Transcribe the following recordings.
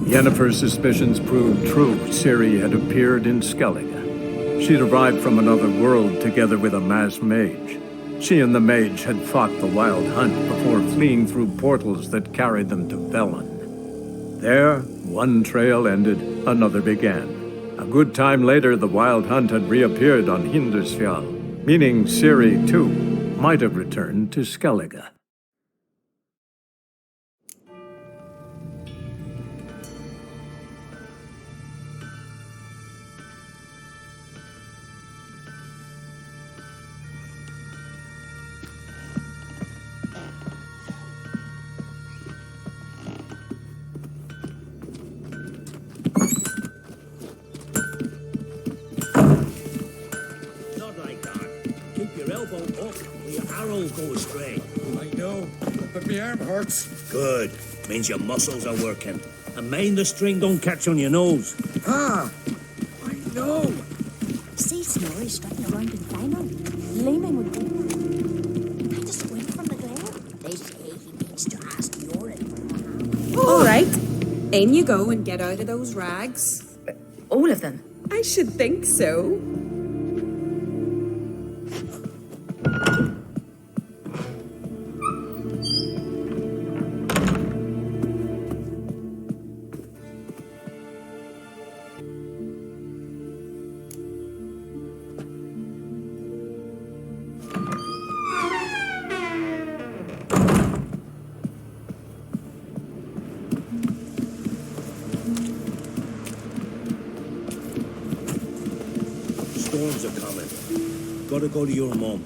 Yennefer's suspicions proved true. Ciri had appeared in Skellige. She'd arrived from another world together with a masked mage. She and the mage had fought the Wild Hunt before fleeing through portals that carried them to Velen. There, one trail ended, another began. A good time later, the Wild Hunt had reappeared on Hindarsfjall, meaning Ciri, too, might have returned to Skellige. Go astray. I know, but my arm hurts. Good. Means your muscles are working. And mind the string don't catch on your nose. Ah, I know. See Snorri strutting around in final, gleaming with gold. I just went from the glare. They say he needs to ask Yorin. All right. In you go and get out of those rags. All of them? I should think so. Storms are coming. Gotta go to your mum.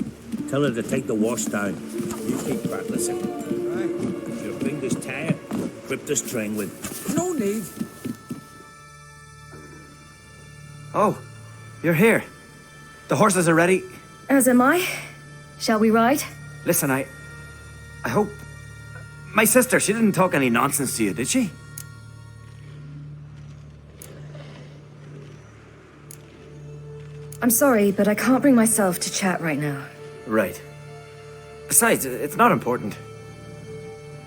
Tell her to take the wash down. You keep practicing. Right. If your fingers tired, grip the string with. No need. Oh, you're here. The horses are ready. As am I. Shall we ride? Listen, I hope... My sister, she didn't talk any nonsense to you, did she? I'm sorry, but I can't bring myself to chat right now. Right. Besides, it's not important.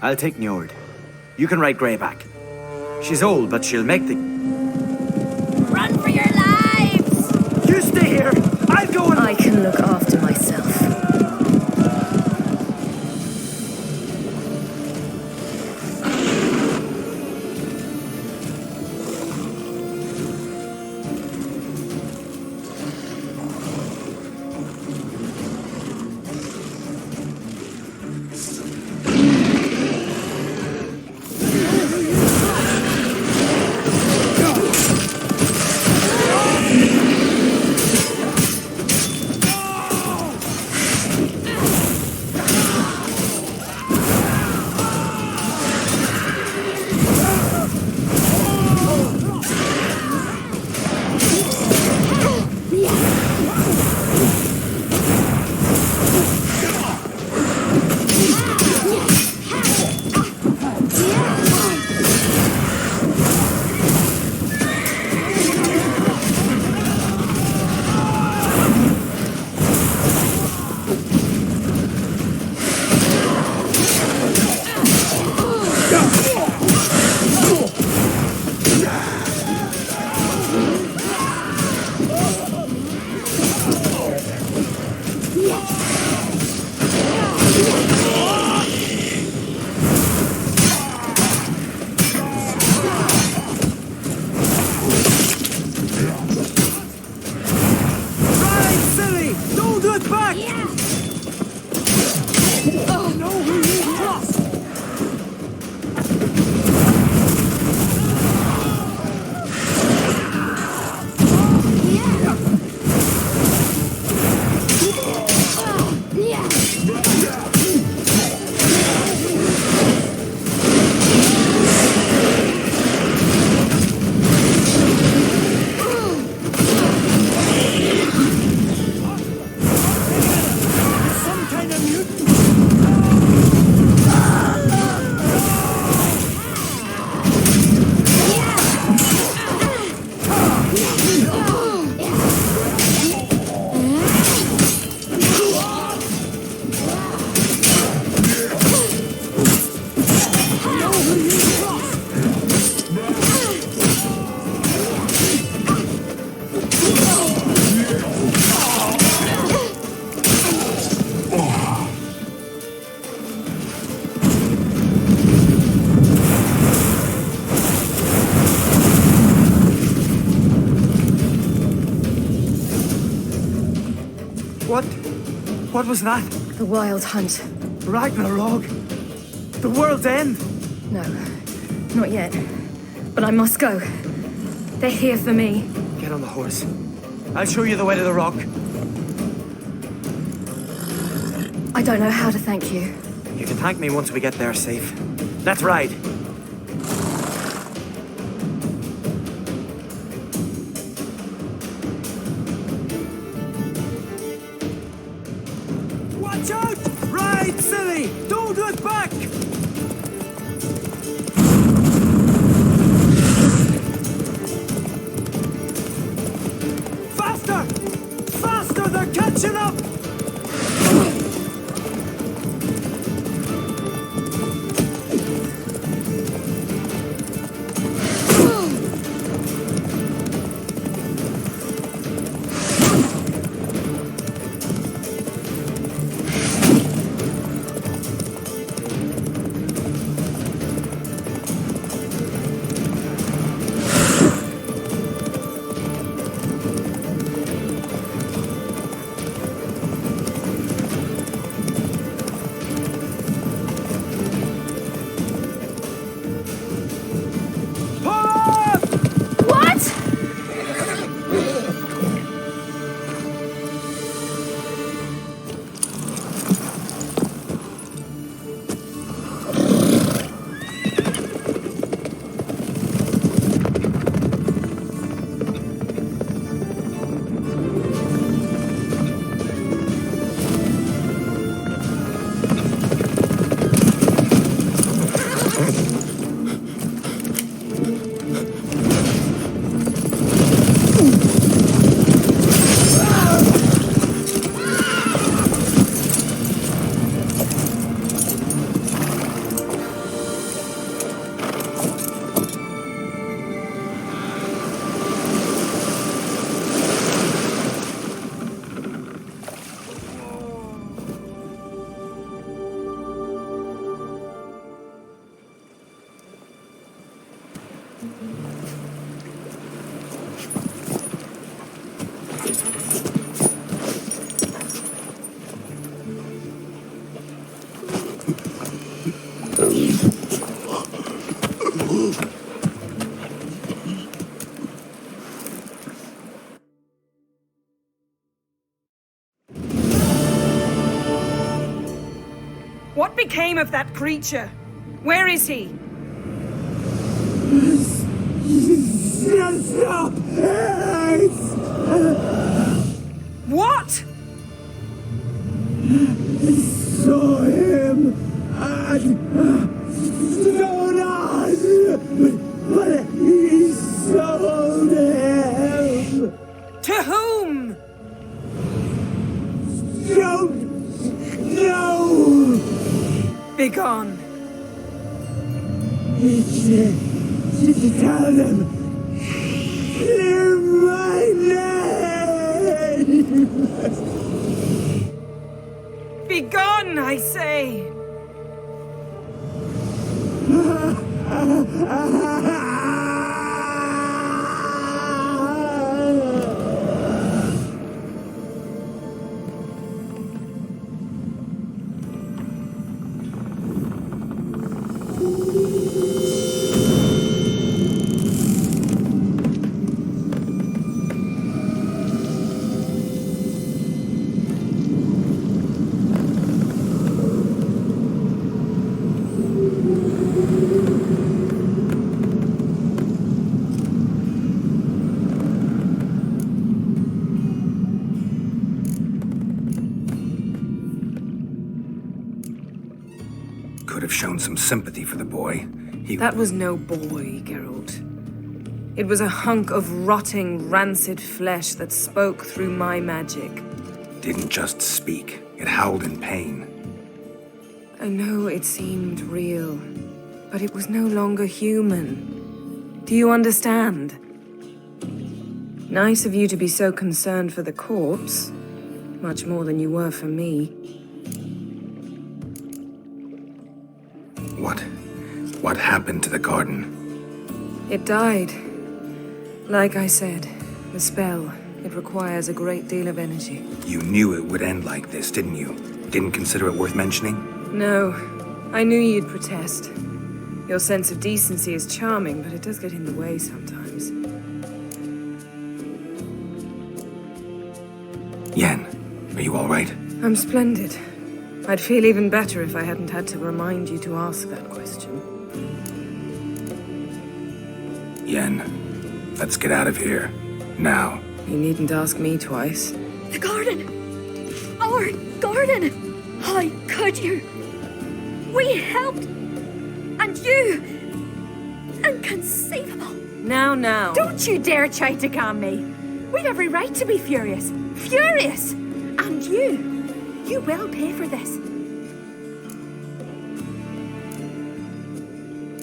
I'll take Njord. You can ride Greyback. She's old, but she'll make the... Run for your lives! You stay here! I'll go and... I can look after myself. What was that? The Wild Hunt. Ragnarok? The world's end? No, not yet. But I must go. They're here for me. Get on the horse. I'll show you the way to the rock. I don't know how to thank you. You can thank me once we get there safe. Let's ride. Watch out! Ride, silly! Don't look back! Faster! Faster! They're catching up! What became of that creature? Where is he? What? Saw him at Stonas, but he sold him. To whom? Don't know. Begone. Tell them. Hear my name. Begone, I say. Could have shown some sympathy for the boy. That was no boy, Geralt. It was a hunk of rotting, rancid flesh that spoke through my magic. Didn't just speak. It howled in pain. I know it seemed real, but it was no longer human. Do you understand? Nice of you to be so concerned for the corpse. Much more than you were for me. What happened to the garden? It died. Like I said, the spell. It requires a great deal of energy. You knew it would end like this, didn't you? Didn't consider it worth mentioning? No, I knew you'd protest. Your sense of decency is charming, but it does get in the way sometimes. Yen, are you all right? I'm splendid. I'd feel even better if I hadn't had to remind you to ask that question. Yen, let's get out of here. Now. You needn't ask me twice. The garden! Our garden! How could you? We helped! And you! Inconceivable! Now. Don't you dare try to calm me! We've every right to be furious! Furious! And you will pay for this.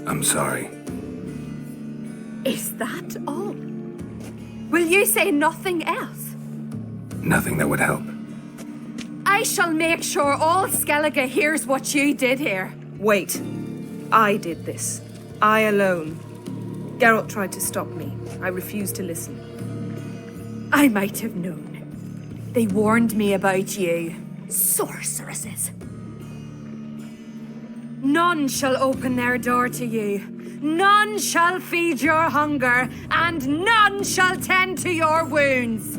I'm sorry. Is that all? Will you say nothing else? Nothing that would help. I shall make sure all Skellige hears what you did here. Wait. I did this. I alone. Geralt tried to stop me. I refused to listen. I might have known. They warned me about you. Sorceresses. None shall open their door to you. None shall feed your hunger, and none shall tend to your wounds.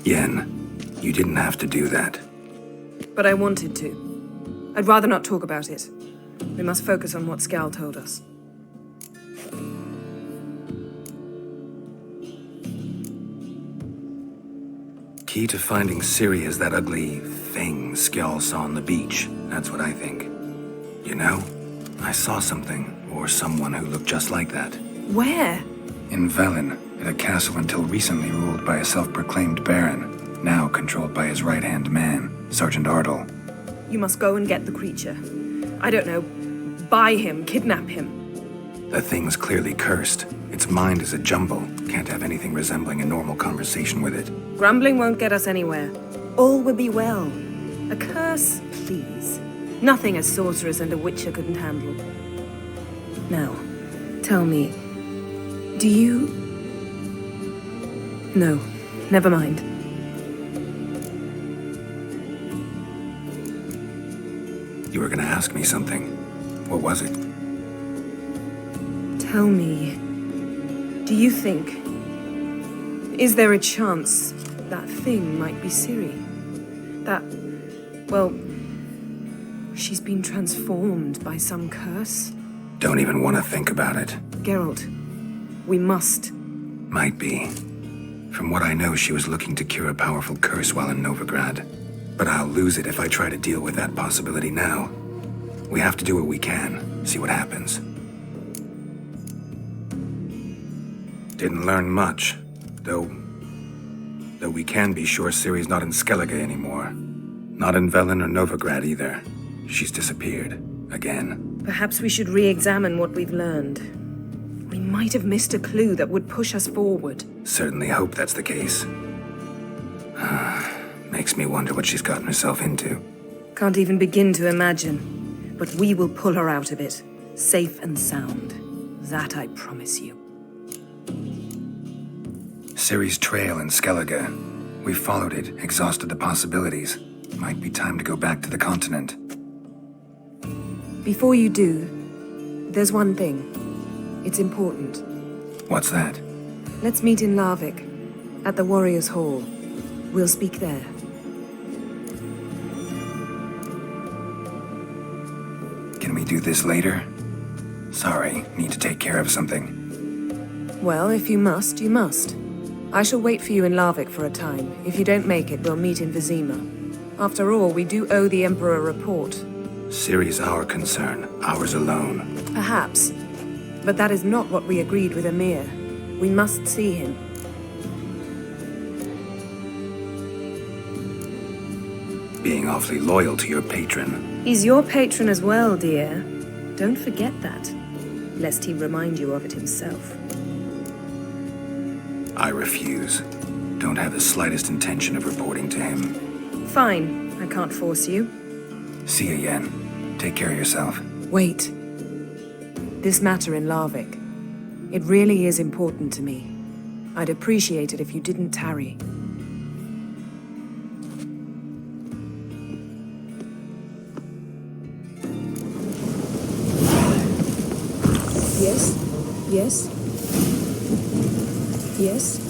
Yen, you didn't have to do that. But I wanted to. I'd rather not talk about it. We must focus on what Scal told us. Key to finding Ciri is that ugly thing Skjall saw on the beach. That's what I think. You know, I saw something, or someone who looked just like that. Where? In Velen, at a castle until recently ruled by a self-proclaimed baron, now controlled by his right-hand man, Sergeant Ardle. You must go and get the creature. I don't know, buy him, kidnap him. The thing's clearly cursed. Its mind is a jumble. Can't have anything resembling a normal conversation with it. Grumbling won't get us anywhere. All will be well. A curse, please. Nothing a sorceress and a witcher couldn't handle. Now, tell me, do you... No, never mind. You were gonna ask me something. What was it? Tell me, do you think... Is there a chance that thing might be Ciri? That, well, she's been transformed by some curse? Don't even want to think about it. Geralt, we must. Might be. From what I know, she was looking to cure a powerful curse while in Novigrad. But I'll lose it if I try to deal with that possibility now. We have to do what we can, see what happens. Didn't learn much, though we can be sure Ciri's not in Skellige anymore. Not in Velen or Novigrad either. She's disappeared. Again. Perhaps we should re-examine what we've learned. We might have missed a clue that would push us forward. Certainly hope that's the case. Makes me wonder what she's gotten herself into. Can't even begin to imagine. But we will pull her out of it, safe and sound. That I promise you. Ciri's trail in Skellige. We followed it, exhausted the possibilities. Might be time to go back to the continent. Before you do, there's one thing. It's important. What's that? Let's meet in Larvik, at the Warriors' Hall. We'll speak there. Can we do this later? Sorry, need to take care of something. Well, if you must, you must. I shall wait for you in Larvik for a time. If you don't make it, we'll meet in Vizima. After all, we do owe the Emperor a report. Ciri's our concern, ours alone. Perhaps. But that is not what we agreed with Emir. We must see him. Being awfully loyal to your patron. He's your patron as well, dear. Don't forget that, lest he remind you of it himself. I refuse. Don't have the slightest intention of reporting to him. Fine, I can't force you. See you, Yen. Take care of yourself. Wait. This matter in Larvik. It really is important to me. I'd appreciate it if you didn't tarry. Yes? Yes? Yes?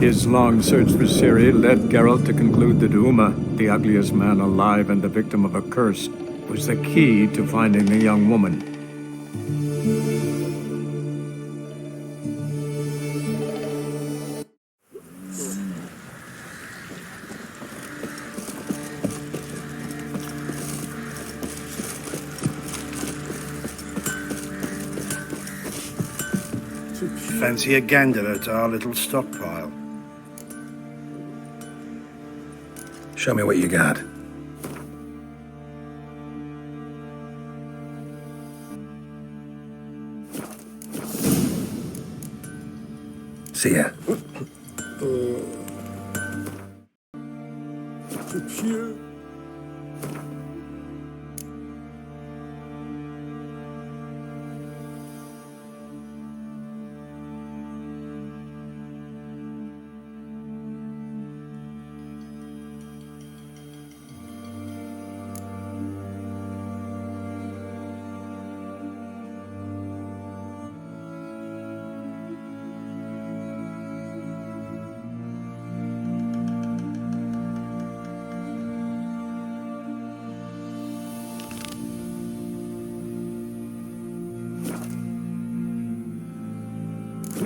His long search for Ciri led Geralt to conclude that Uma, the ugliest man alive and the victim of a curse, was the key to finding the young woman. Fancy a gander at our little stockpile? Show me what you got. See ya.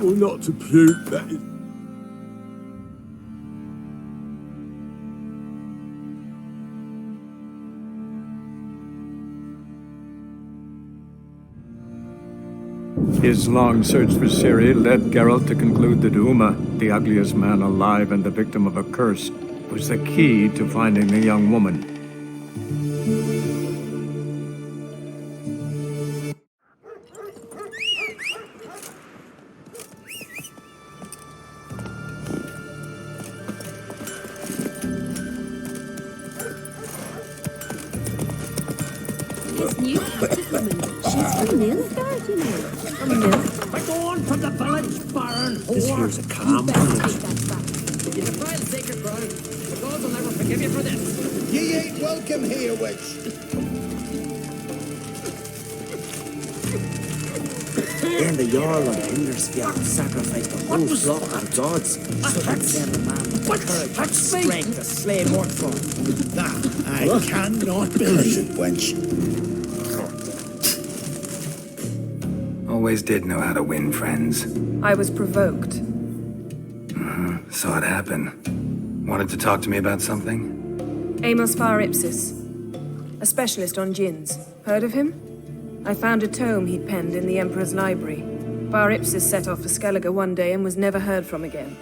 Oh, not to puke, that is. His long search for Ciri led Geralt to conclude that Uma, the ugliest man alive and the victim of a curse, was the key to finding the young woman. This new British woman, she's from Nilfgaard, you know. From Nilfgaard. We're going for the village, Baron. This here's a calm Better village. take that back. You defile sacred ground. The gods will never forgive you for this. Ye ain't welcome here, witch. Then the Jarl of Hindersfjall sacrificed the whole flock of gods so that send a man with the courage and strength to slay Mordfall. That I cannot believe, wench. Always did know how to win friends. I was provoked. Saw it happen. Wanted to talk to me about something? Amos Far Ipsis, a specialist on djinns. Heard of him? I found a tome he'd penned in the Emperor's library. Far Ipsis set off for Skellige one day and was never heard from again.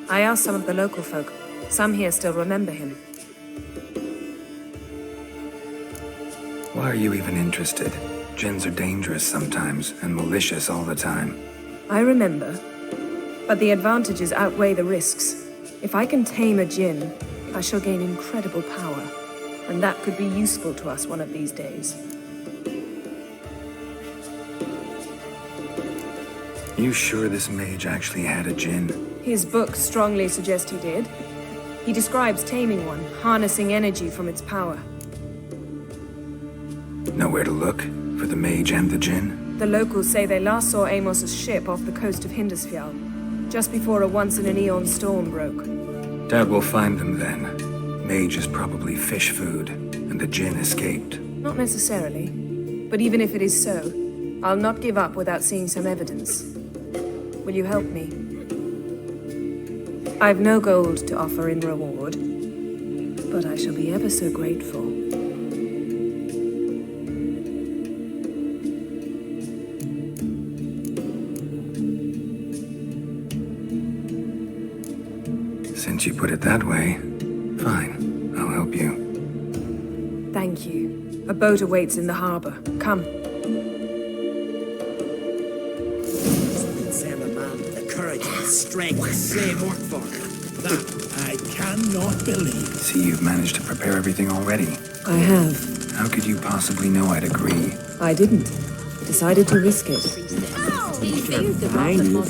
I asked some of the local folk. Some here still remember him. Why are you even interested? Djinns are dangerous sometimes, and malicious all the time. I remember. But the advantages outweigh the risks. If I can tame a djinn, I shall gain incredible power. And that could be useful to us one of these days. You sure this mage actually had a djinn? His books strongly suggest he did. He describes taming one, harnessing energy from its power. Know where to look? For the mage and the djinn? The locals say they last saw Amos's ship off the coast of Hindusfjall, just before a once-in-an-eon storm broke. Doubt we'll find them then. Mage is probably fish food, and the djinn escaped. Not necessarily. But even if it is so, I'll not give up without seeing some evidence. Will you help me? I've no gold to offer in reward, but I shall be ever so grateful. Since you put it that way, fine, I'll help you. Thank you. A boat awaits in the harbor. Come. Send a man with the courage and strength to slave work for. That I cannot believe. See, you've managed to prepare everything already. I have. How could you possibly know I'd agree? I didn't. Decided to risk it. I knew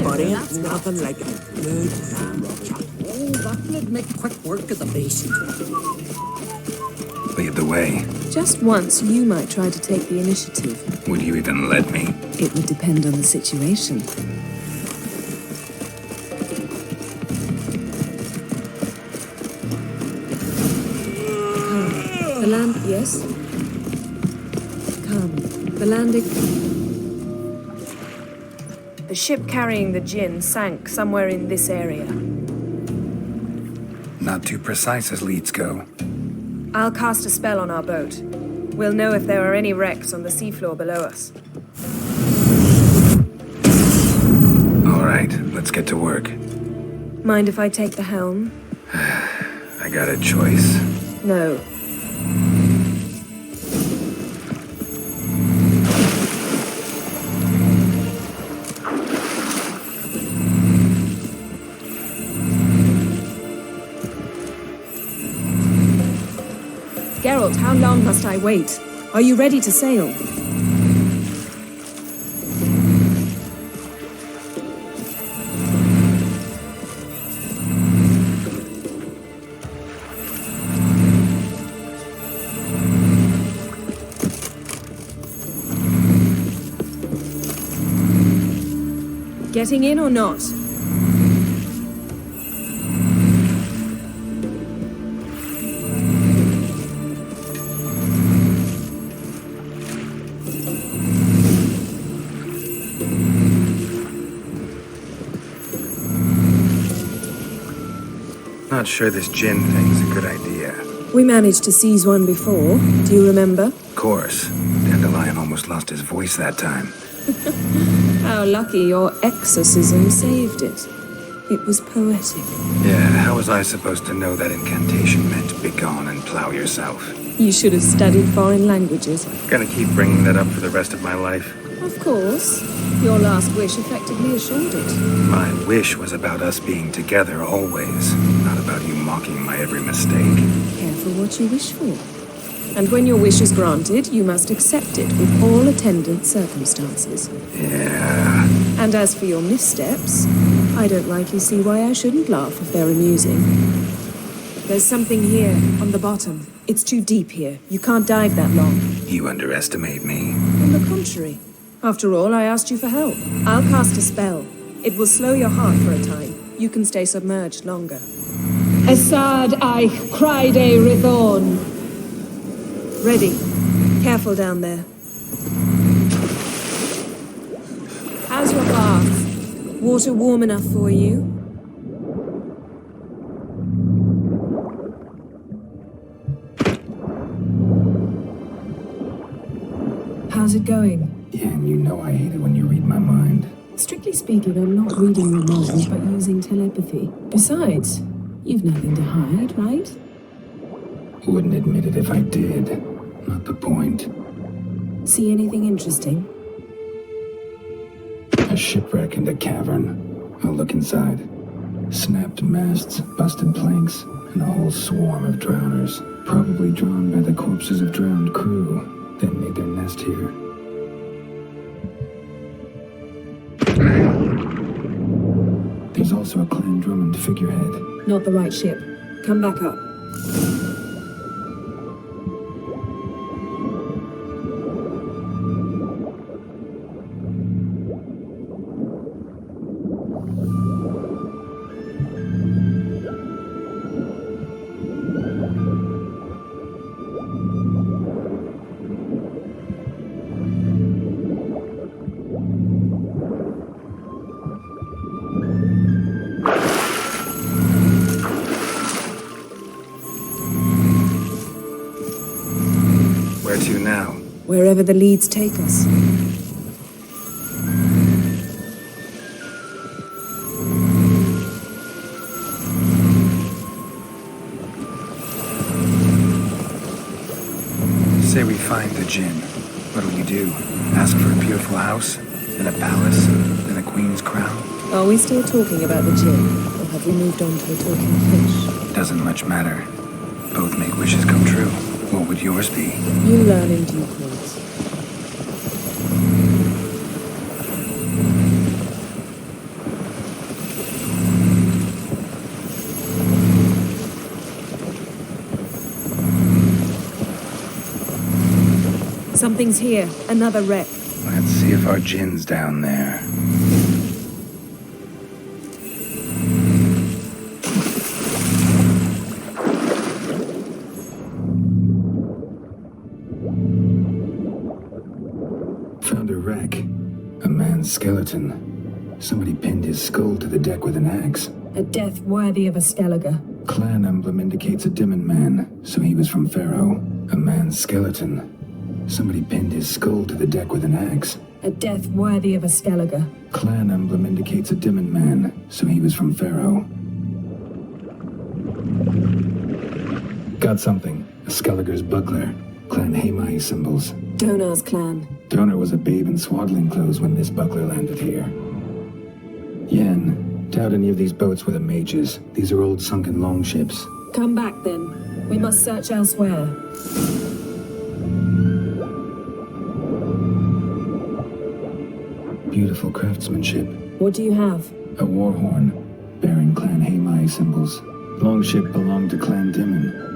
but ain't nothing like a good plan, Roger. Oh, that'll make quick work of the beast. Lead the way. Just once, you might try to take the initiative. Would you even let me? It would depend on the situation. The land, yes? Come. The landing. The ship carrying the djinn sank somewhere in this area. Not too precise as leads go. I'll cast a spell on our boat. We'll know if there are any wrecks on the seafloor below us. All right, let's get to work. Mind if I take the helm? I got a choice. No. Geralt, how long must I wait? Are you ready to sail? Getting in or not? Not sure this djinn thing's a good idea. We managed to seize one before. Do you remember? Of course. Dandelion almost lost his voice that time. How lucky your exorcism saved it. It was poetic. Yeah, how was I supposed to know that incantation meant begone and plow yourself? You should have studied foreign languages. Gonna keep bringing that up for the rest of my life. Of course. Your last wish effectively assured it. My wish was about us being together always, not about you mocking my every mistake. Careful what you wish for. And when your wish is granted, you must accept it with all attendant circumstances. Yeah. And as for your missteps, I don't rightly see why I shouldn't laugh if they're amusing. There's something here, on the bottom. It's too deep here. You can't dive that long. You underestimate me. On the contrary. After all, I asked you for help. I'll cast a spell. It will slow your heart for a time. You can stay submerged longer. Esad Eich Criede Rithorn. Ready. Careful down there. How's your bath? Water warm enough for you? How's it going? Yeah, and you know I hate it when you read my mind. Strictly speaking, I'm not reading your mind, but using telepathy. Besides, you've nothing to hide, right? Wouldn't admit it if I did. Not the point. See anything interesting? A shipwreck in the cavern. I'll look inside. Snapped masts, busted planks, and a whole swarm of drowners. Probably drawn by the corpses of drowned crew, then made their nest here. There's also a Clan Drummond figurehead. Not the right ship. Come back up. Wherever the leads take us. Say we find the djinn. What'll you do? Ask for a beautiful house? Then a palace? Then a queen's crown? Are we still talking about the djinn? Or have we moved on to a talking fish? Doesn't much matter. Both make wishes come true. What would yours be? You learn in due course. Something's here. Another wreck. Let's see if our djinn's down there. Found a wreck. A man's skeleton. Somebody pinned his skull to the deck with an axe. A death worthy of a Skellige. Clan emblem indicates a Dimmen man, so he was from Pharaoh. A man's skeleton. Somebody pinned his skull to the deck with an axe. A death worthy of a Skellige. Clan emblem indicates a Dimmen man, so he was from Pharaoh. Got something. A Skellige's buckler. Clan Hamai symbols. Donar's clan. Donar was a babe in swaddling clothes when this buckler landed here. Yen, doubt any of these boats were the mages. These are old sunken longships. Come back then. We must search elsewhere. Beautiful craftsmanship. What do you have? A war horn, bearing Clan Hamai symbols. Longship belonged to Clan Dimmen.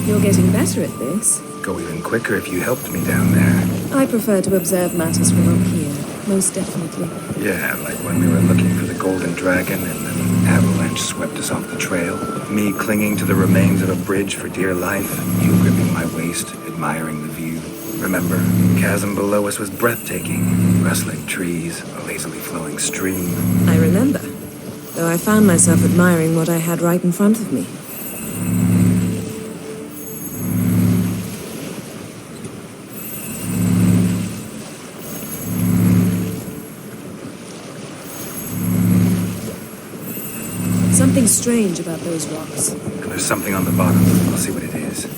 You're getting better at this. Go even quicker if you helped me down there. I prefer to observe matters from up here, most definitely. Yeah, like when we were looking for the golden dragon and an avalanche swept us off the trail. Me clinging to the remains of a bridge for dear life. You gripping my waist, admiring the view. Remember, the chasm below us was breathtaking. Rustling trees, a lazily flowing stream. I remember, though I found myself admiring what I had right in front of me. Something strange about those rocks. And there's something on the bottom. I'll see what it is.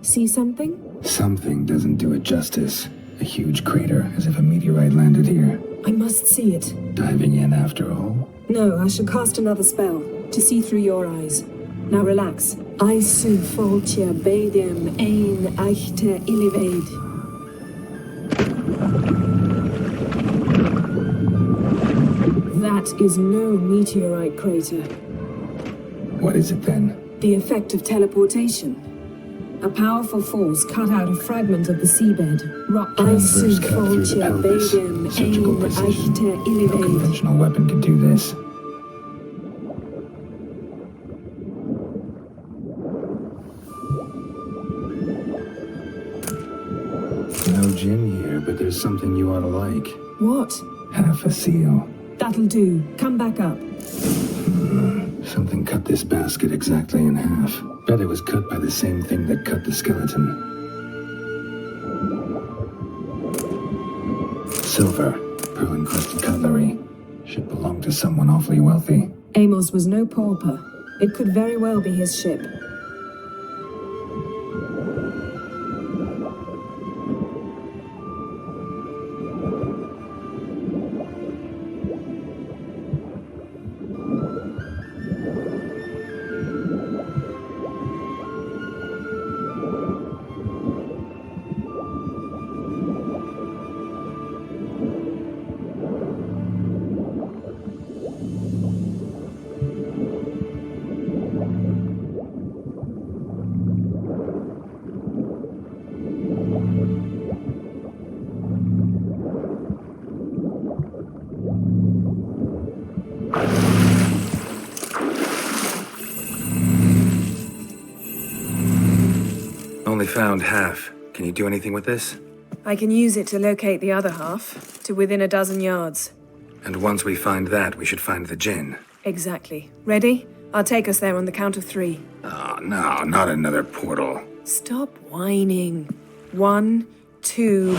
See something? Something doesn't do it justice. A huge crater, as if a meteorite landed here. I must see it. Diving in after all? No, I shall cast another spell, to see through your eyes. Now relax. Aisu foltia bedem ein eichte illivaid. That is no meteorite crater. What is it then? The effect of teleportation. A powerful force cut out a fragment of the seabed. Rock Transverse cut through the pelvis. Surgical precision. No conventional weapon could do this. No djinn here, but there's something you ought to like. What? Half a seal. That'll do. Come back up. Something cut this basket exactly in half. Bet it was cut by the same thing that cut the skeleton. Silver. pearl-encrusted cutlery. Should belong to someone awfully wealthy. Amos was no pauper. It could very well be his ship. Only found half. Can you do anything with this? I can use it to locate the other half, to within a dozen yards. And once we find that, we should find the gin. Exactly. Ready? I'll take us there on the count of 3. Oh, no, not another portal. Stop whining. 1, 2...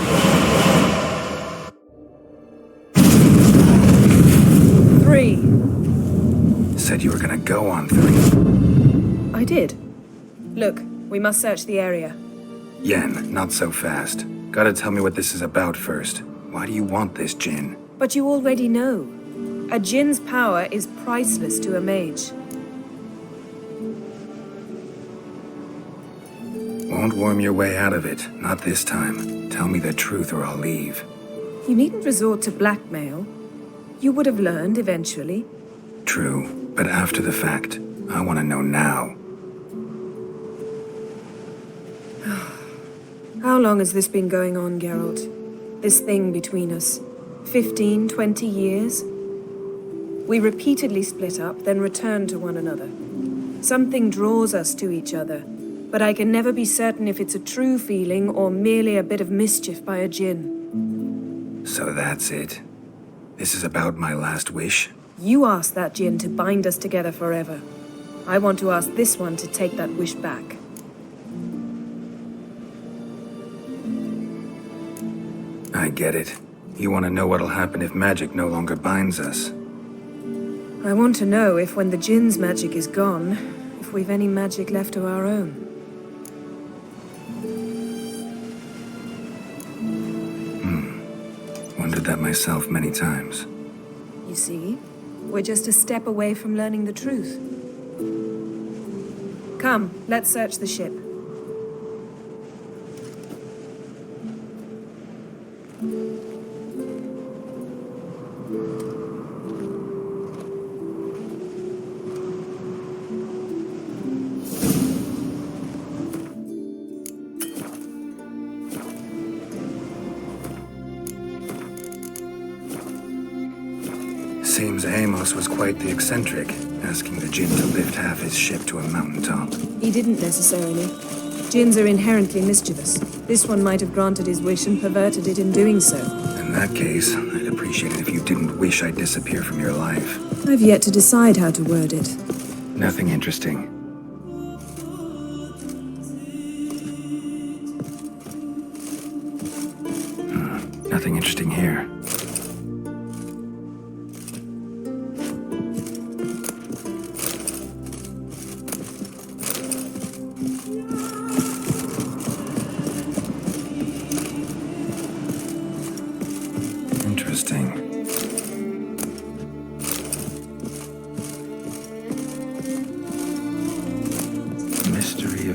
3. Said you were gonna go on 3. I did. Look, we must search the area. Yen, not so fast. Gotta tell me what this is about first. Why do you want this gin? But you already know. A djinn's power is priceless to a mage. Won't worm your way out of it. Not this time. Tell me the truth or I'll leave. You needn't resort to blackmail. You would have learned eventually. True, but after the fact. I want to know now. How long has this been going on, Geralt? This thing between us? 15, 20 years? We repeatedly split up, then returned to one another. Something draws us to each other, but I can never be certain if it's a true feeling or merely a bit of mischief by a djinn. So that's it. This is about my last wish? You asked that djinn to bind us together forever. I want to ask this one to take that wish back. I get it. You want to know what'll happen if magic no longer binds us. I want to know if when the djinn's magic is gone, if we've any magic left of our own. Wondered that myself many times. You see, we're just a step away from learning the truth. Come, let's search the ship. Seems Amos was quite the eccentric, asking the djinn to lift half his ship to a mountaintop. He didn't necessarily. Djinns are inherently mischievous. This one might have granted his wish and perverted it in doing so. In that case, I'd appreciate it if you didn't wish I'd disappear from your life. I've yet to decide how to word it. Nothing interesting. Nothing interesting here.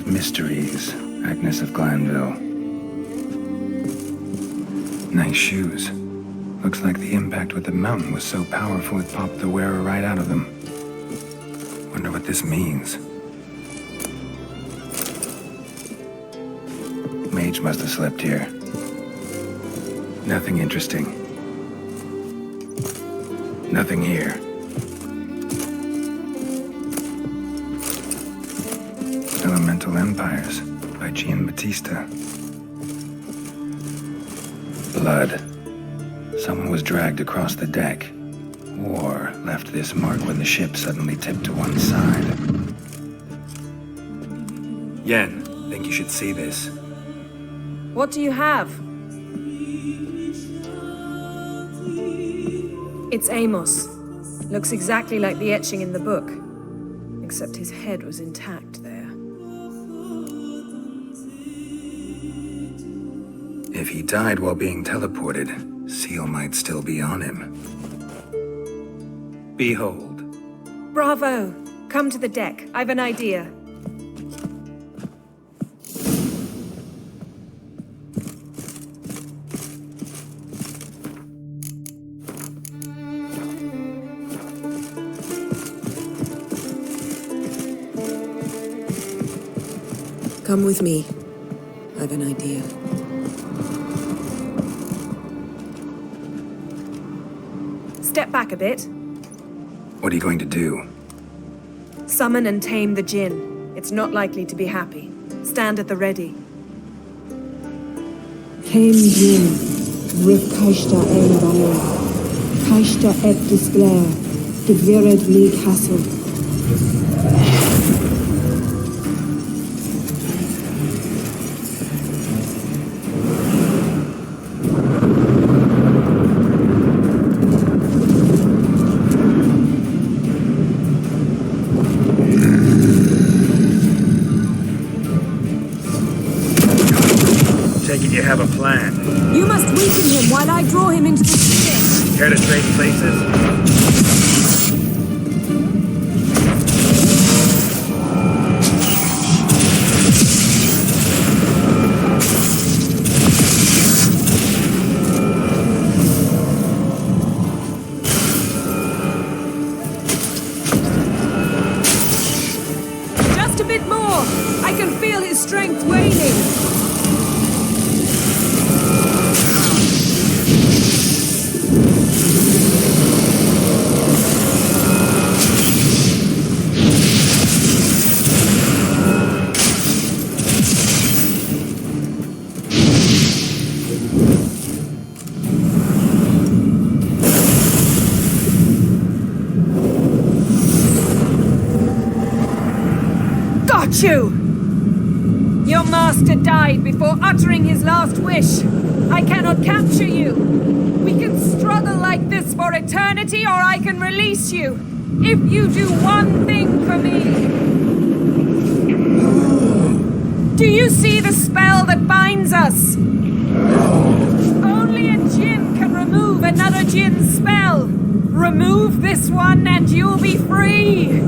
Mysteries, Agnes of Glanville. Nice shoes. Looks like the impact with the mountain was so powerful it popped the wearer right out of them. Wonder what this means. Mage must have slept here. Nothing interesting. Nothing here. Elemental Empires by Giambattista. Blood. Someone was dragged across the deck. War left this mark when the ship suddenly tipped to one side. Yen, think you should see this. What do you have? It's Amos. Looks exactly like the etching in the book. Except his head was intact there. If he died while being teleported, Seal might still be on him. Behold. Bravo! Come to the deck. I've an idea. Come with me. I've an idea. Step back a bit. What are you going to do? Summon and tame the djinn. It's not likely to be happy. Stand at the ready. Tame djinn. Rif kaishta el valor. Kaishta et disglare. Devired li castle. You have a plan. You must weaken him while I draw him into the sphere. Care to trade places? Just a bit more. I can feel his strength waning. Your master died before uttering his last wish. I cannot capture you. We can struggle like this for eternity, or I can release you. If you do one thing for me. Do you see the spell that binds us? Only a djinn can remove another djinn's spell. Remove this one and you'll be free.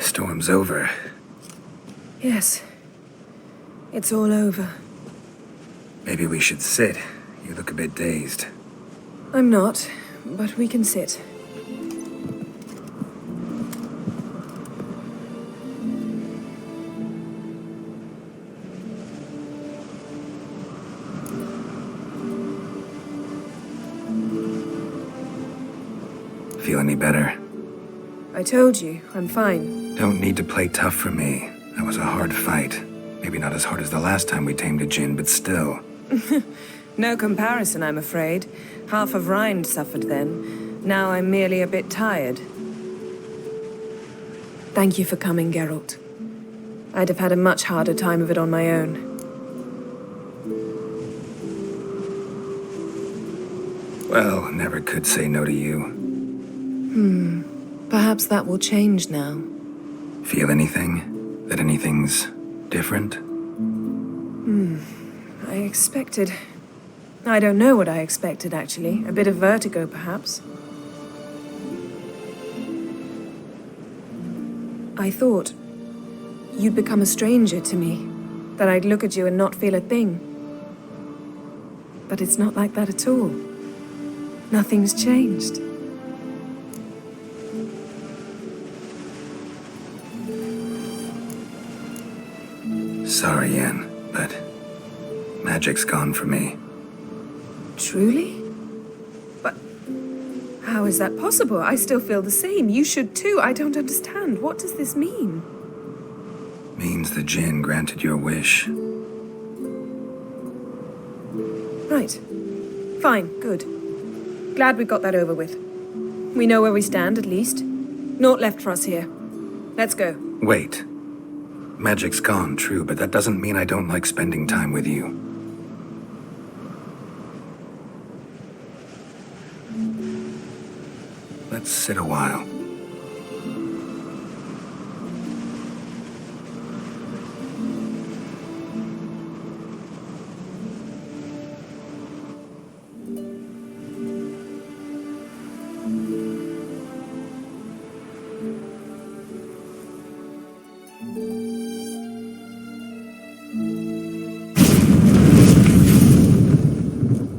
Storm's over. Yes. It's all over. Maybe we should sit. You look a bit dazed. I'm not, but we can sit. Feel any better? I told you, I'm fine. Don't need to play tough for me. That was a hard fight. Maybe not as hard as the last time we tamed a djinn, but still. No comparison, I'm afraid. Half of Rind suffered then. Now I'm merely a bit tired. Thank you for coming, Geralt. I'd have had a much harder time of it on my own. Well, never could say no to you. Perhaps that will change now. Feel anything? That anything's different? I expected... I don't know what I expected, actually. A bit of vertigo, perhaps. I thought you'd become a stranger to me. That I'd look at you and not feel a thing. But it's not like that at all. Nothing's changed. Sorry, Yen, but magic's gone for me. Truly? But How is that possible? I still feel the same. You should too. I don't understand. What does this mean? Means the Jinn granted your wish. Right. Fine. Good. Glad we got that over with. We know where we stand, at least. Naught left for us here. Let's go. Wait. Magic's gone, true, but that doesn't mean I don't like spending time with you. Let's sit a while.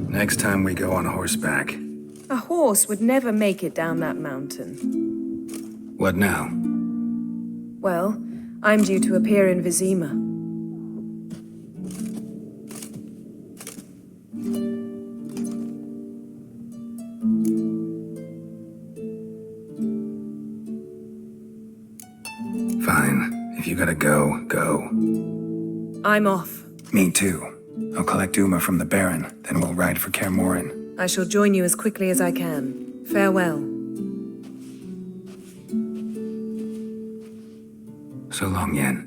Next time we go on horseback. A horse would never make it down that mountain. What now? Well, I'm due to appear in Vizima. Fine. If you gotta go, go. I'm off. Me too. I'll collect Uma from the Baron, then we'll ride for Kaer Morhen. I shall join you as quickly as I can. Farewell. So long, Yen.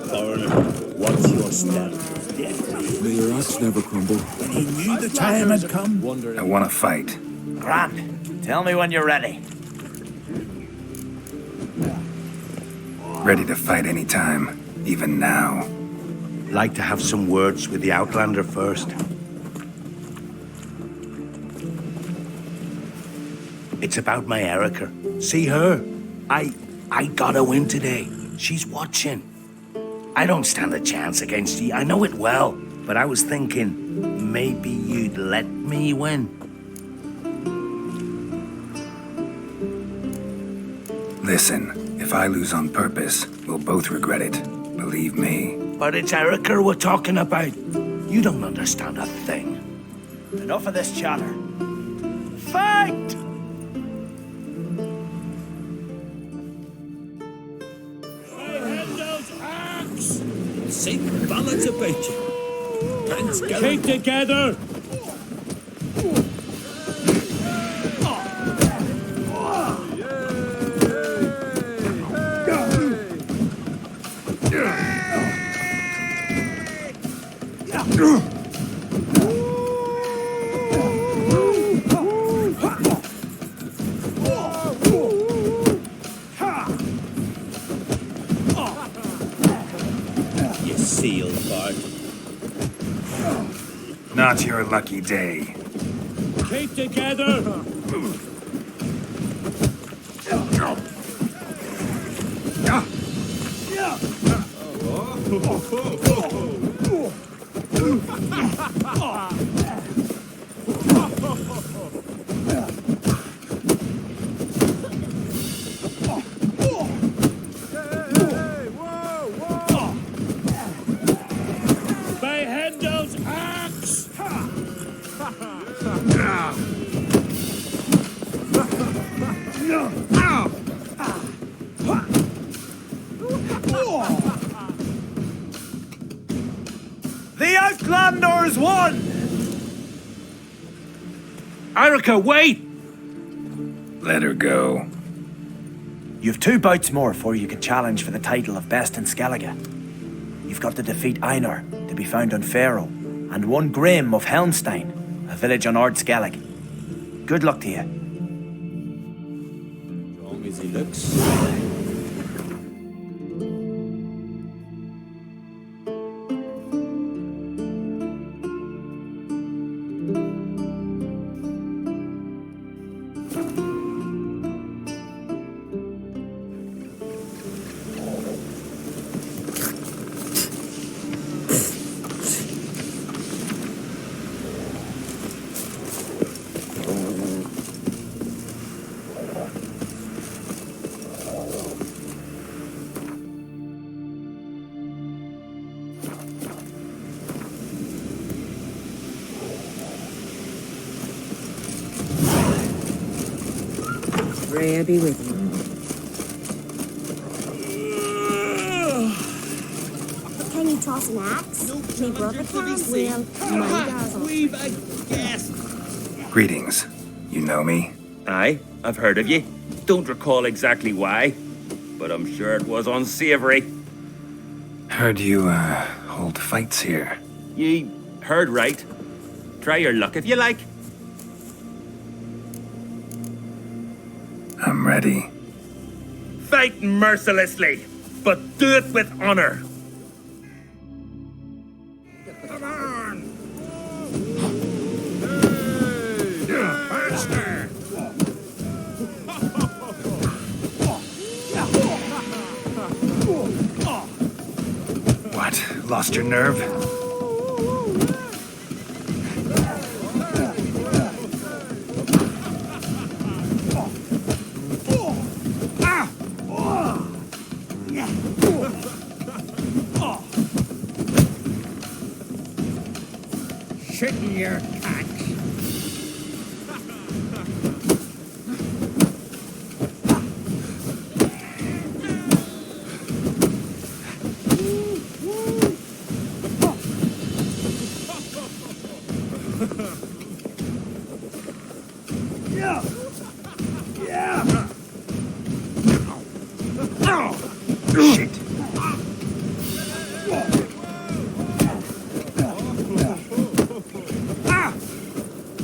Foreigner, what's your step? May your axe never crumble. He knew the time had come. I want to fight. Grand. Tell me when you're ready. Ready to fight anytime, even now. Like to have some words with the Outlander first. It's about my Erica. See her? I got a win today. She's watching. I don't stand a chance against you. I know it well. But I was thinking, maybe you'd let me win. Listen, if I lose on purpose, we'll both regret it. Believe me. But it's Erica we're talking about. You don't understand a thing. Enough of this chatter. Fight! Say ballads about you. Keep together! You seal bard. Not your lucky day. Keep together! By Hendel's axe! The Outlanders won! Erica, wait! Let her go. You've 2 bouts more before you can challenge for the title of Best in Skellige. You've got to defeat Einar, to be found on Faroe, and 1 Grim of Helmstein, a village on Ard Skellig. Good luck to you. Strong as he looks. Freya be with you. Can you toss an axe? Me brother can. Well, my dazzle. We've a guest. Greetings. You know me? Aye, I've heard of ye. Don't recall exactly why, but I'm sure it was unsavory. Heard you, hold fights here. Ye heard right. Try your luck if you like. I'm ready. Fight mercilessly, but do it with honor. Come on. Faster! What? Lost your nerve? Shitting your cat. Shit.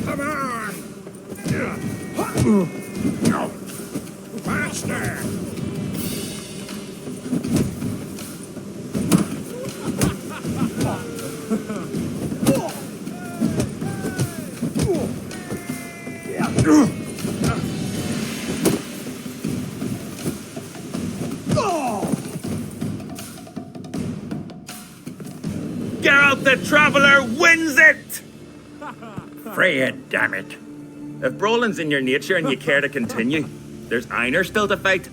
Come on! Faster! Geralt the Traveler wins it! Freya, damn it. If brawling's in your nature and you care to continue, there's Einar still to fight.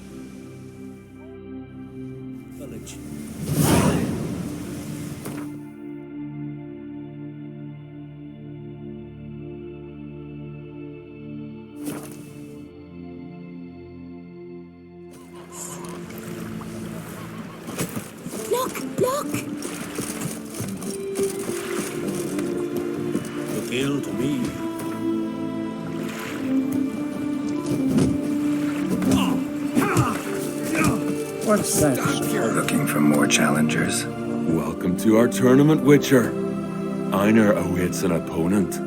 Look! Look! Look ill to me. What's that? Looking for more challengers. Welcome to our tournament, Witcher. Einar awaits an opponent.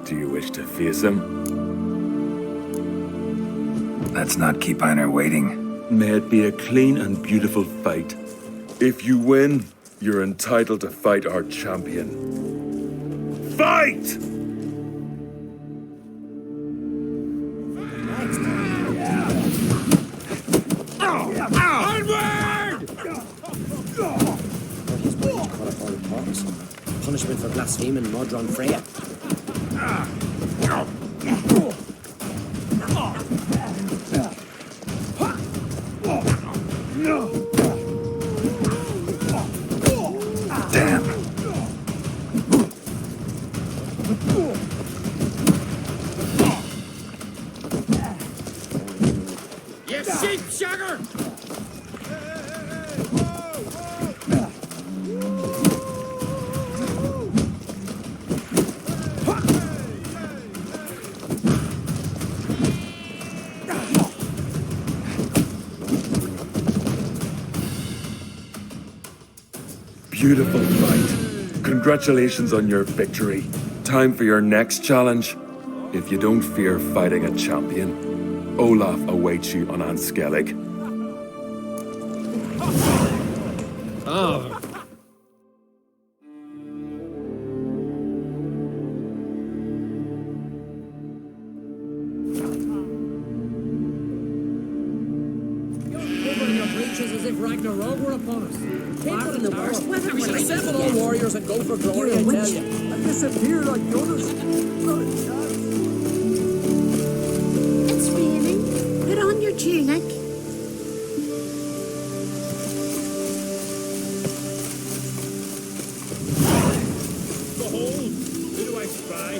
Do you wish to face him? Let's not keep Einar waiting. May it be a clean and beautiful fight. If you win, you're entitled to fight our champion. Fight! Punishment for blaspheming Modron Freya. Damn. You sheep sugar! Beautiful fight. Congratulations on your victory. Time for your next challenge. If you don't fear fighting a champion, Olaf awaits you on Anskellig. Oh. As if Ragnarok were upon us. Back in the worst weather. We should assemble all warriors and go for glory, I tell you. I disappeared like Jonas. It's raining. Put on your tunic. Behold, who do I spy?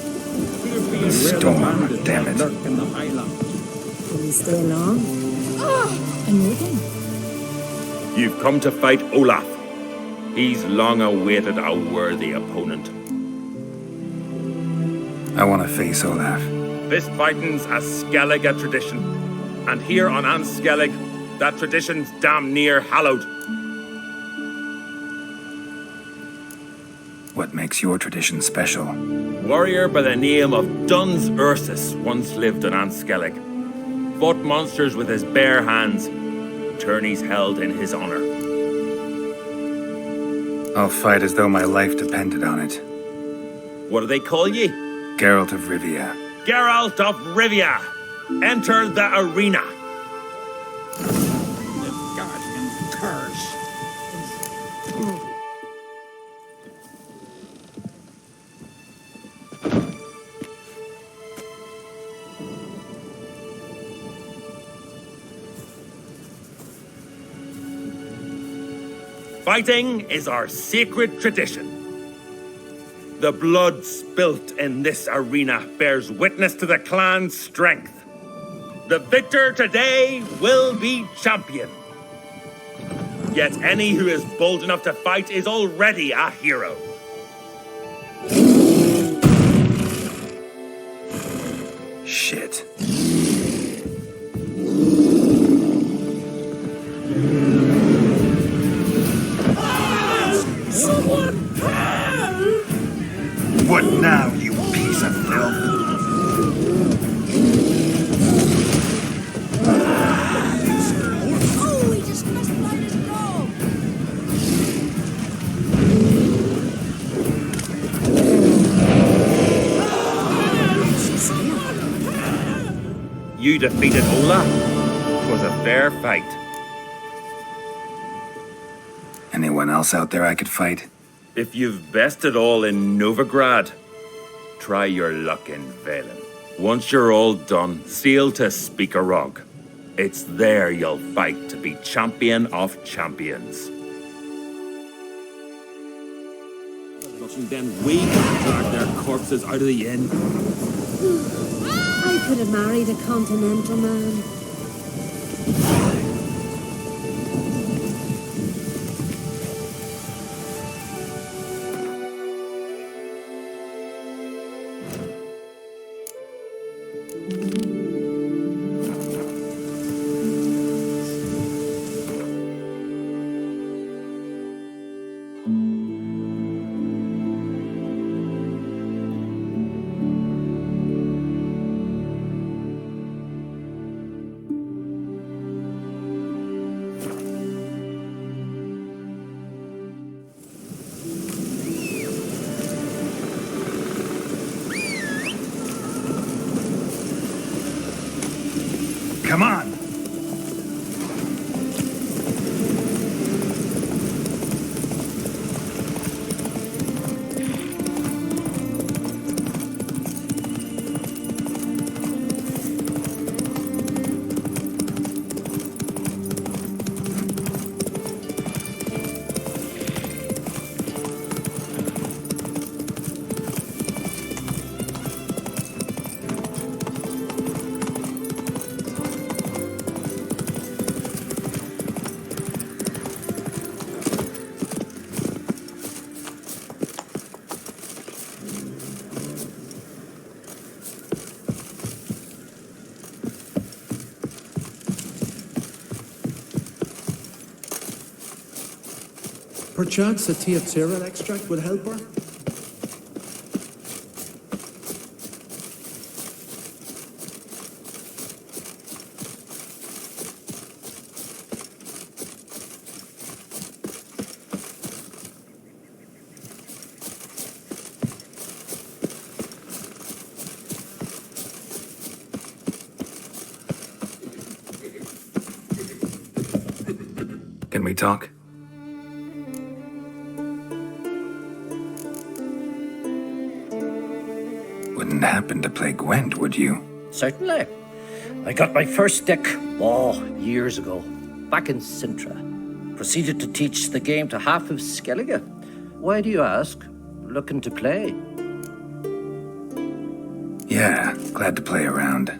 Storm, damn it. Lurk in the highland. Will you stay long? Oh, I know them. You've come to fight Olaf. He's long awaited a worthy opponent. I want to face Olaf. Fist fighting's a Skellige tradition. And here on Anskellig, that tradition's damn near hallowed. What makes your tradition special? Warrior by the name of Duns Ursus once lived on Anskellig. Fought monsters with his bare hands. Tourneys held in his honor. I'll fight as though my life depended on it. What do they call ye? Geralt of Rivia. Geralt of Rivia! Enter the arena! The guardian curse. Fighting is our sacred tradition. The blood spilt in this arena bears witness to the clan's strength. The victor today will be champion. Yet any who is bold enough to fight is already a hero. Shit. What now, you piece of filth? Oh, he just missed by his dog. You defeated Ola. It was a fair fight. Anyone else out there I could fight? If you've bested all in Novigrad, try your luck in Velen. Once you're all done, sail to Speakerog. It's there you'll fight to be champion of champions. Then we can drag their corpses out of the inn. I could have married a continental man. Come on! Perchance a teotiran extract would help her? Can we talk? Wouldn't happen to play Gwent, would you? Certainly. I got my first stick, years ago, back in Sintra. Proceeded to teach the game to half of Skellige. Why do you ask? Looking to play? Yeah, glad to play around.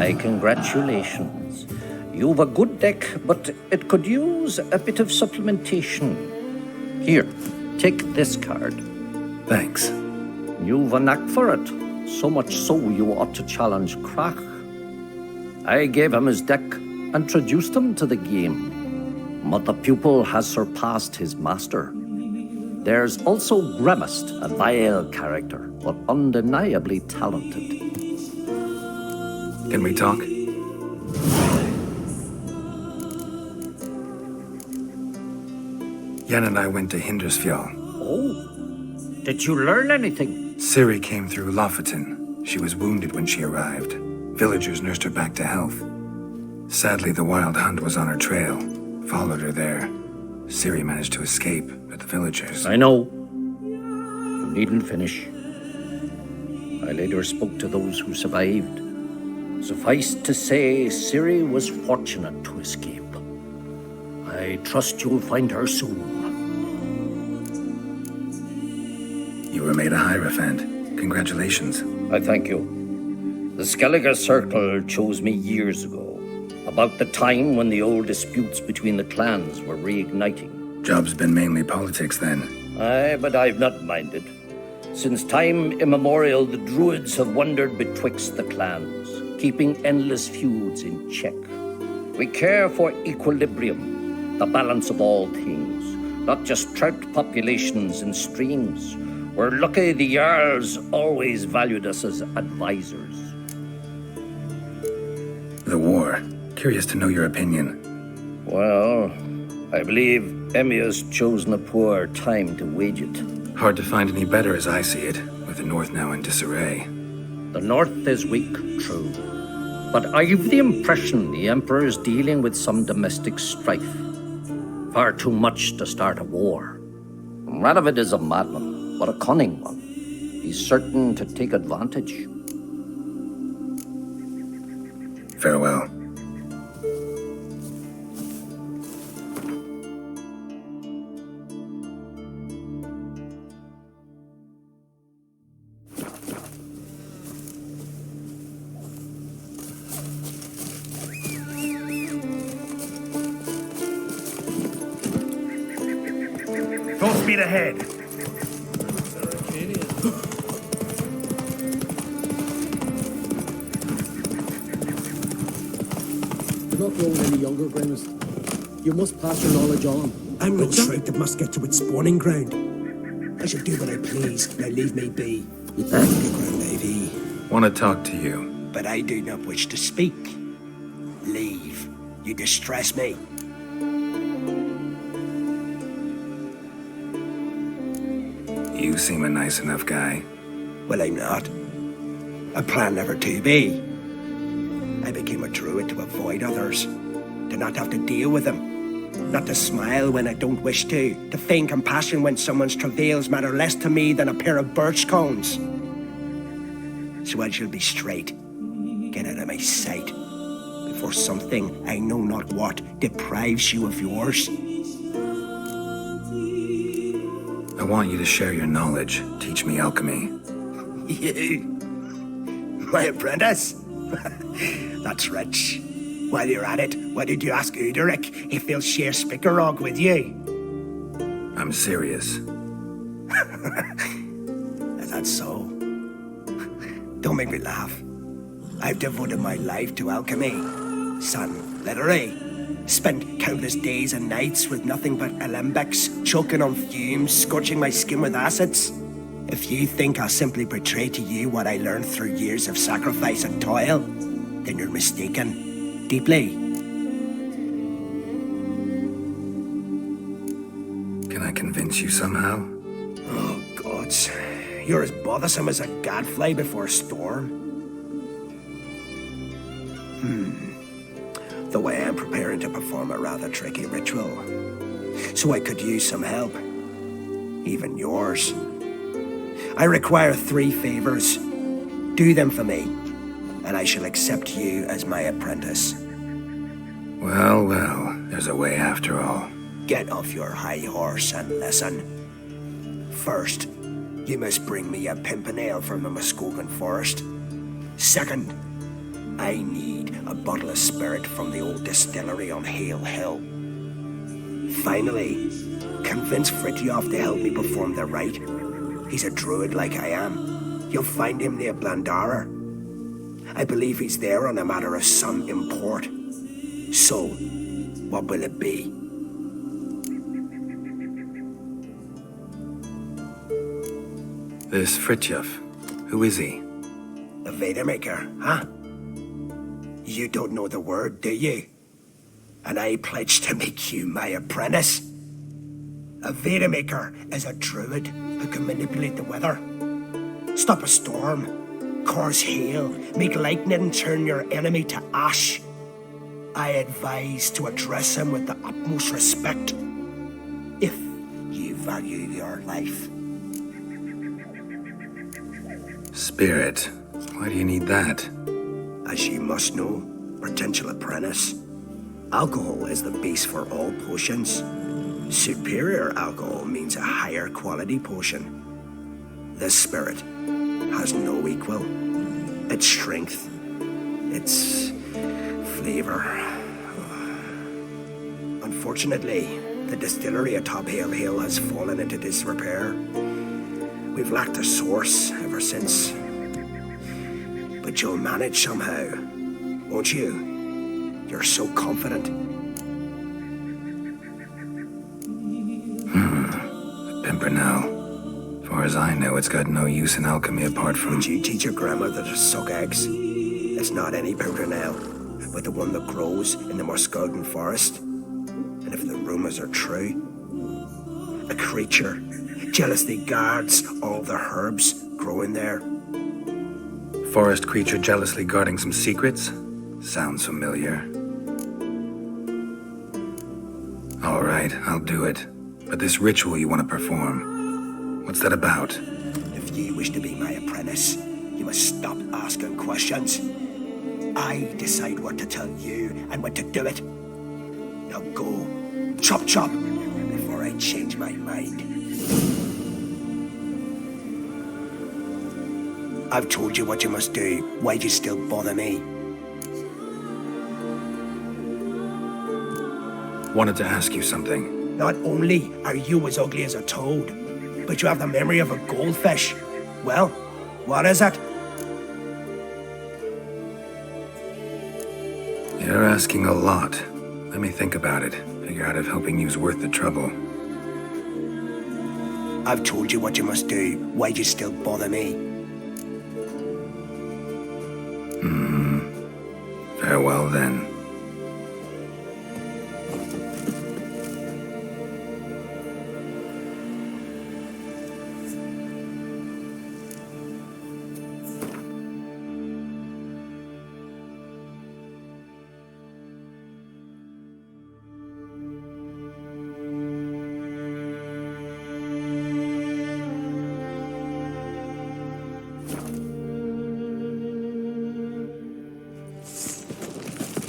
My congratulations. You've a good deck, but it could use a bit of supplementation. Here, take this card. Thanks. You've a knack for it. So much so you ought to challenge Krach. I gave him his deck, introduced him to the game. But the pupil has surpassed his master. There's also Grimaced, a vile character, but undeniably talented. Can we talk? Yen and I went to Hindersfjall. Oh, did you learn anything? Ciri came through Lofoten. She was wounded when she arrived. Villagers nursed her back to health. Sadly, the Wild Hunt was on her trail. Followed her there. Ciri managed to escape, but the villagers... I know. You needn't finish. I later spoke to those who survived. Suffice to say, Ciri was fortunate to escape. I trust you'll find her soon. You were made a Hierophant. Congratulations. I thank you. The Skellige Circle chose me years ago, about the time when the old disputes between the clans were reigniting. Job's been mainly politics then. Aye, but I've not minded. Since time immemorial, the Druids have wandered betwixt the clans, keeping endless feuds in check. We care for equilibrium, the balance of all things, not just trout populations and streams. We're lucky the Jarls always valued us as advisors. The war. Curious to know your opinion. Well, I believe Emmir's chosen a poor time to wage it. Hard to find any better as I see it, with the North now in disarray. The North is weak, true. But I've the impression the Emperor is dealing with some domestic strife. Far too much to start a war. Radovid is a madman, but a cunning one. He's certain to take advantage. Farewell. Full speed ahead. You're not growing any younger, Grimace. You must pass your knowledge on. I'm no trout that must get to its spawning ground. I shall do what I please. Now leave me be. Underground, Davy. Want to talk to you. But I do not wish to speak. Leave. You distress me. You seem a nice enough guy. Well, I'm not. I plan never to be. I became a druid to avoid others, to not have to deal with them, not to smile when I don't wish to feign compassion when someone's travails matter less to me than a pair of birch cones. So I shall be straight. Get out of my sight, before something, I know not what, deprives you of yours. I want you to share your knowledge. Teach me alchemy. You? My apprentice? That's rich. While you're at it, why did you ask Uderic if he'll share Spickerog with you? I'm serious. Is that so? Don't make me laugh. I've devoted my life to alchemy. Son, literally. Spent countless days and nights with nothing but alembics, choking on fumes, scorching my skin with acids. If you think I'll simply portray to you what I learned through years of sacrifice and toil, then you're mistaken. Deeply. Can I convince you somehow? Oh, gods. You're as bothersome as a gadfly before a storm. Though I am preparing to perform a rather tricky ritual. So I could use some help. Even yours. I require 3 favors. Do them for me, and I shall accept you as my apprentice. Well, well, there's a way after all. Get off your high horse and listen. First, you must bring me a pimpernel from the Muskogan forest. Second, I need a bottle of spirit from the old distillery on Hale Hill. Finally, convince Fritjof to help me perform the rite. He's a druid like I am. You'll find him near Blandara. I believe he's there on a matter of some import. So, what will it be? This Fritjof, who is he? A Vadermaker, huh? You don't know the word, do you? And I pledge to make you my apprentice. A Vadermaker is a druid who can manipulate the weather, stop a storm, cause hail, make lightning turn your enemy to ash. I advise to address him with the utmost respect, if you value your life. Spirit. Why do you need that? As you must know, potential apprentice, alcohol is the base for all potions. Superior alcohol means a higher quality potion. This spirit has no equal. Its strength, its flavor. Unfortunately, the distillery atop Hale Hill has fallen into disrepair. We've lacked a source ever since. But you'll manage somehow, won't you? You're so confident. Pimpernel. Far as I know, it's got no use in alchemy apart from... Would you teach your grandmother to suck eggs? It's not any Pimpernel, but the one that grows in the Muskogden forest. And if the rumors are true, a creature jealously guards all the herbs growing there. Forest creature jealously guarding some secrets? Sounds familiar. All right, I'll do it. But this ritual you want to perform, what's that about? If you wish to be my apprentice, you must stop asking questions. I decide what to tell you and when to do it. Now go, chop chop, before I change my mind. I've told you what you must do. Why do you still bother me? Wanted to ask you something. Not only are you as ugly as a toad, but you have the memory of a goldfish. Well, what is it? You're asking a lot. Let me think about it. Figure out if helping you's worth the trouble. I've told you what you must do. Why do you still bother me? Farewell then.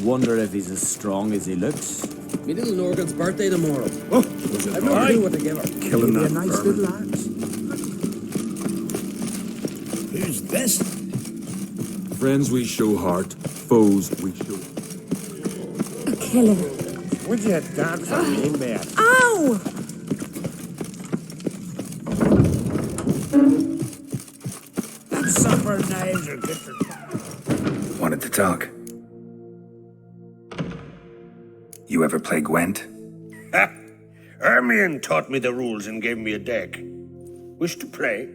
Wonder if he's as strong as he looks. Me little Norgan's birthday tomorrow. Oh, was it I've no clue what to give her. Killing that a nice vermin. little axe. Who's this? Friends we show heart, foes we show... A killer. Would you dance for me, man? Ow! And supper knives are good for... Wanted to talk. You ever play Gwent? Ha! Ermion taught me the rules and gave me a deck. Wish to play?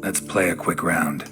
Let's play a quick round.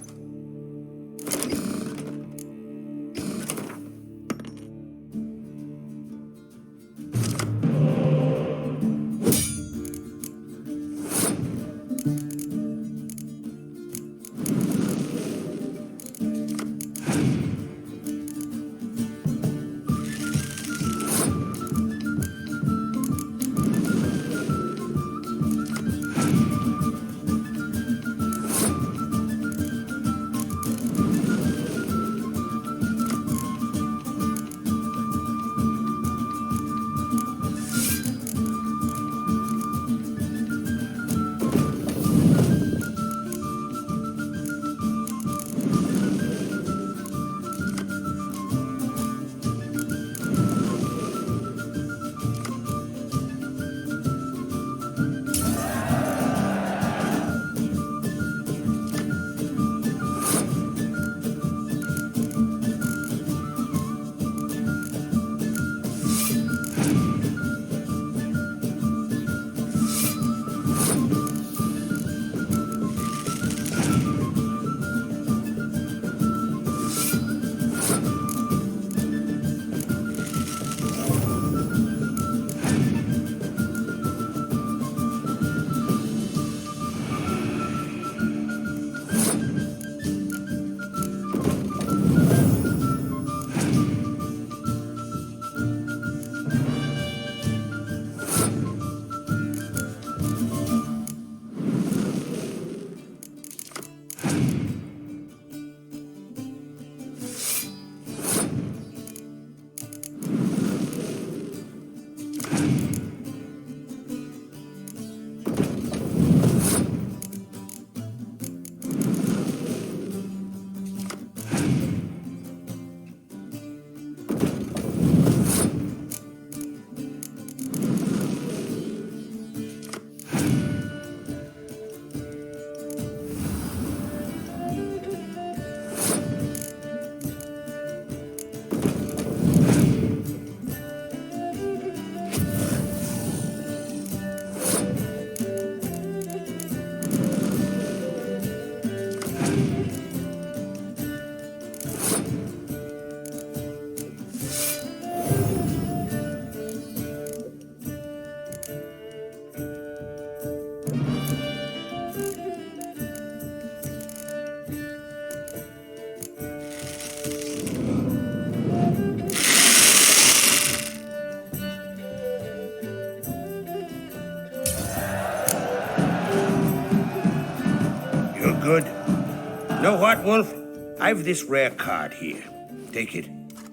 Know what, Wolf? I've this rare card here. Take it.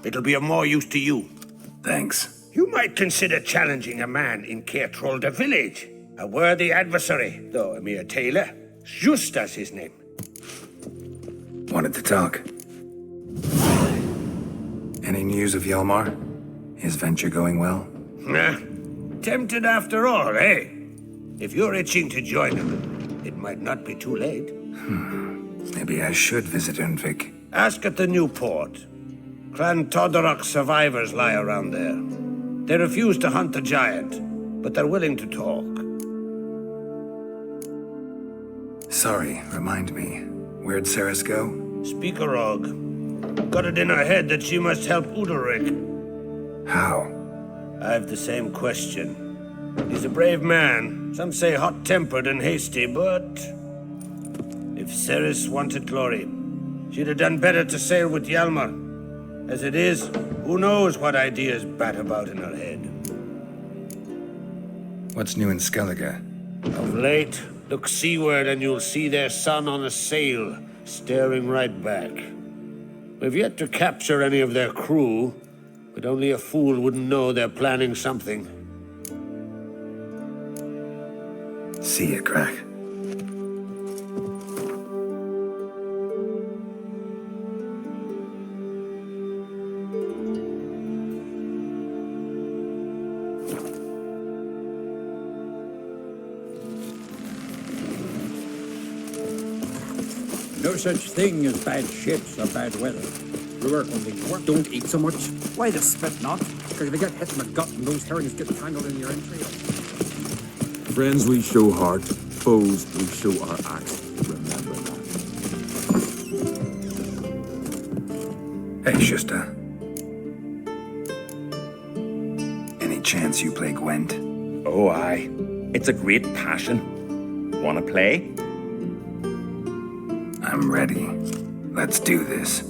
It'll be of more use to you. Thanks. You might consider challenging a man in Caertrolda village. A worthy adversary, though a mere tailor. Justas his name. Wanted to talk. Any news of Hjalmar? His venture going well? Nah. Tempted after all, eh? If you're itching to join him, it might not be too late. Maybe I should visit Undvik. Ask at the new port. Clan Todorok survivors lie around there. They refuse to hunt the giant, but they're willing to talk. Sorry, remind me. Where'd Ceres go? Speakerog. Got it in her head that she must help Udalric. How? I've the same question. He's a brave man. Some say hot-tempered and hasty, but... if Ceres wanted glory, she'd have done better to sail with Hjalmar. As it is, who knows what ideas bat about in her head. What's new in Skellige? Of late, look seaward and you'll see their sun on a sail, staring right back. We've yet to capture any of their crew, but only a fool wouldn't know they're planning something. See ya, Crack. No such thing as bad ships or bad weather. Work on the work. Don't eat so much. Why the spit not? Because if you get hit in the gut and those herrings get tangled in your entrails. Friends we show heart, foes we show our axe. Remember that. Hey, Shusta. Any chance you play Gwent? Oh, aye. It's a great passion. Wanna play? I'm ready. Let's do this.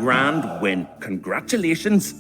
grand win. Congratulations.